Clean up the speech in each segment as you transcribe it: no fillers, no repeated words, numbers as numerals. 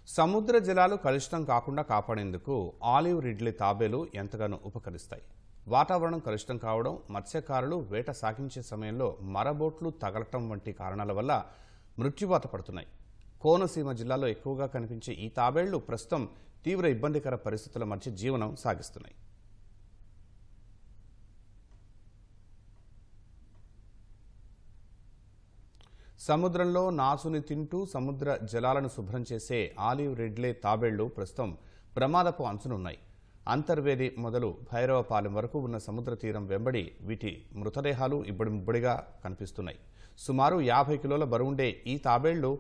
సముద్ర జలాలు కలుషితం కాకుండా కాపాడేందుకు ఆలివ్ రిడ్లీ తాబేలు ఎంతగానో ఉపకరిస్తాయి. వాతావరణం కలుషితం కావడం, మత్స్యకారులు వేట సాగించే సమయంలో మరబోట్లు తగలటం వంటి కారణాల వల్ల మృత్యువాత పడుతున్నాయి. కోనసీమ జిల్లాలో ఎక్కువగా కనిపించే ఈ తాబేళ్లు ప్రస్తుతం తీవ్ర ఇబ్బందికర పరిస్థితుల మధ్య జీవనం సాగిస్తున్నాయి. సముద్రంలో నాసుని తింటూ సముద్ర జలాలను శుభ్రం చేసే ఆలివ్ రిడ్లీ తాబేళ్లు ప్రస్తుతం ప్రమాదపు అంచునున్నాయి. అంతర్వేది మొదలు భైరవపాలెం వరకు ఉన్న సముద్ర తీరం వెంబడి వీటి మృతదేహాలు ఇబ్బడిముబ్బడిగా కనిపిస్తున్నాయి. సుమారు 50 కిలోల బరువుండే ఈ తాబేళ్లు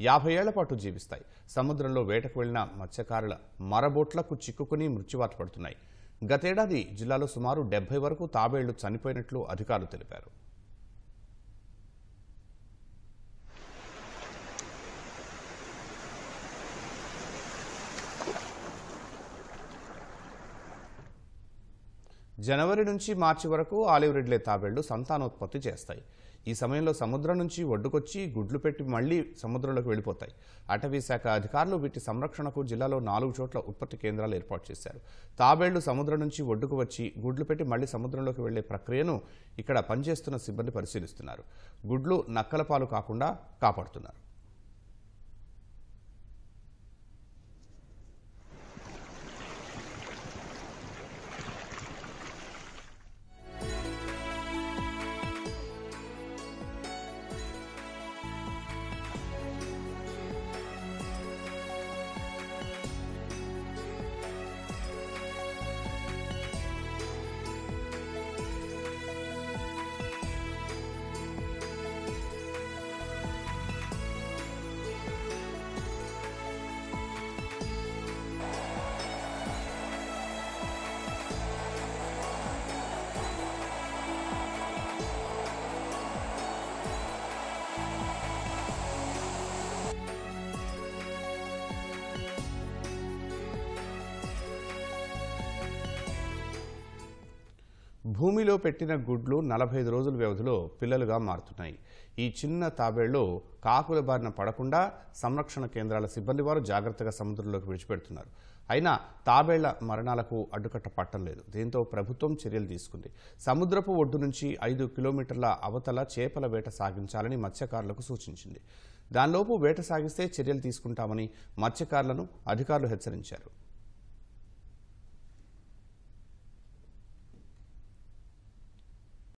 50 ఏళ్ల పాటు జీవిస్తాయి. సముద్రంలో వేటకు వెళ్లిన మత్స్యకారుల మరబోట్లకు చిక్కుకుని మృత్యువాత పడుతున్నాయి. గతేడాది జిల్లాలో సుమారు 70 వరకు తాబేళ్లు చనిపోయినట్లు అధికారులు తెలిపారు. జనవరి నుంచి మార్చి వరకు ఆలివ్ రిడ్లీ తాబేళ్లు సంతానోత్పత్తి చేస్తాయి. ఈ సమయంలో సముద్రం నుంచి ఒడ్డుకొచ్చి గుడ్లు పెట్టి మళ్లీ సముద్రంలోకి వెళ్లిపోతాయి. అటవీ శాఖ అధికారులు వీటి సంరక్షణకు జిల్లాలో 4 చోట్ల ఉత్పత్తి కేంద్రాలు ఏర్పాటు చేశారు. తాబేళ్లు సముద్రం నుంచి ఒడ్డుకు వచ్చి గుడ్లు పెట్టి మళ్లీ సముద్రంలోకి వెళ్లే ప్రక్రియను ఇక్కడ పనిచేస్తున్న సిబ్బంది పరిశీలిస్తున్నారు. గుడ్లు నక్కల పాలు కాకుండా కాపాడుతున్నారు. భూమిలో పెట్టిన గుడ్లు 45 రోజుల వ్యవధిలో పిల్లలుగా మారుతున్నాయి. ఈ చిన్న తాబేళ్లు కాకుల బారిన పడకుండా సంరక్షణ కేంద్రాల సిబ్బంది వారు జాగ్రత్తగా సముద్రంలోకి విడిచిపెడుతున్నారు. అయినా తాబేళ్ల మరణాలకు అడ్డుకట్ట పట్టం లేదు. దీంతో ప్రభుత్వం చర్యలు తీసుకుంది. సముద్రపు ఒడ్డు నుంచి 5 కిలోమీటర్ల అవతల చేపల వేట సాగించాలని మత్స్యకారులకు సూచించింది. దానిలోపు వేట సాగిస్తే చర్యలు తీసుకుంటామని మత్స్యకారులను అధికారులు హెచ్చరించారు.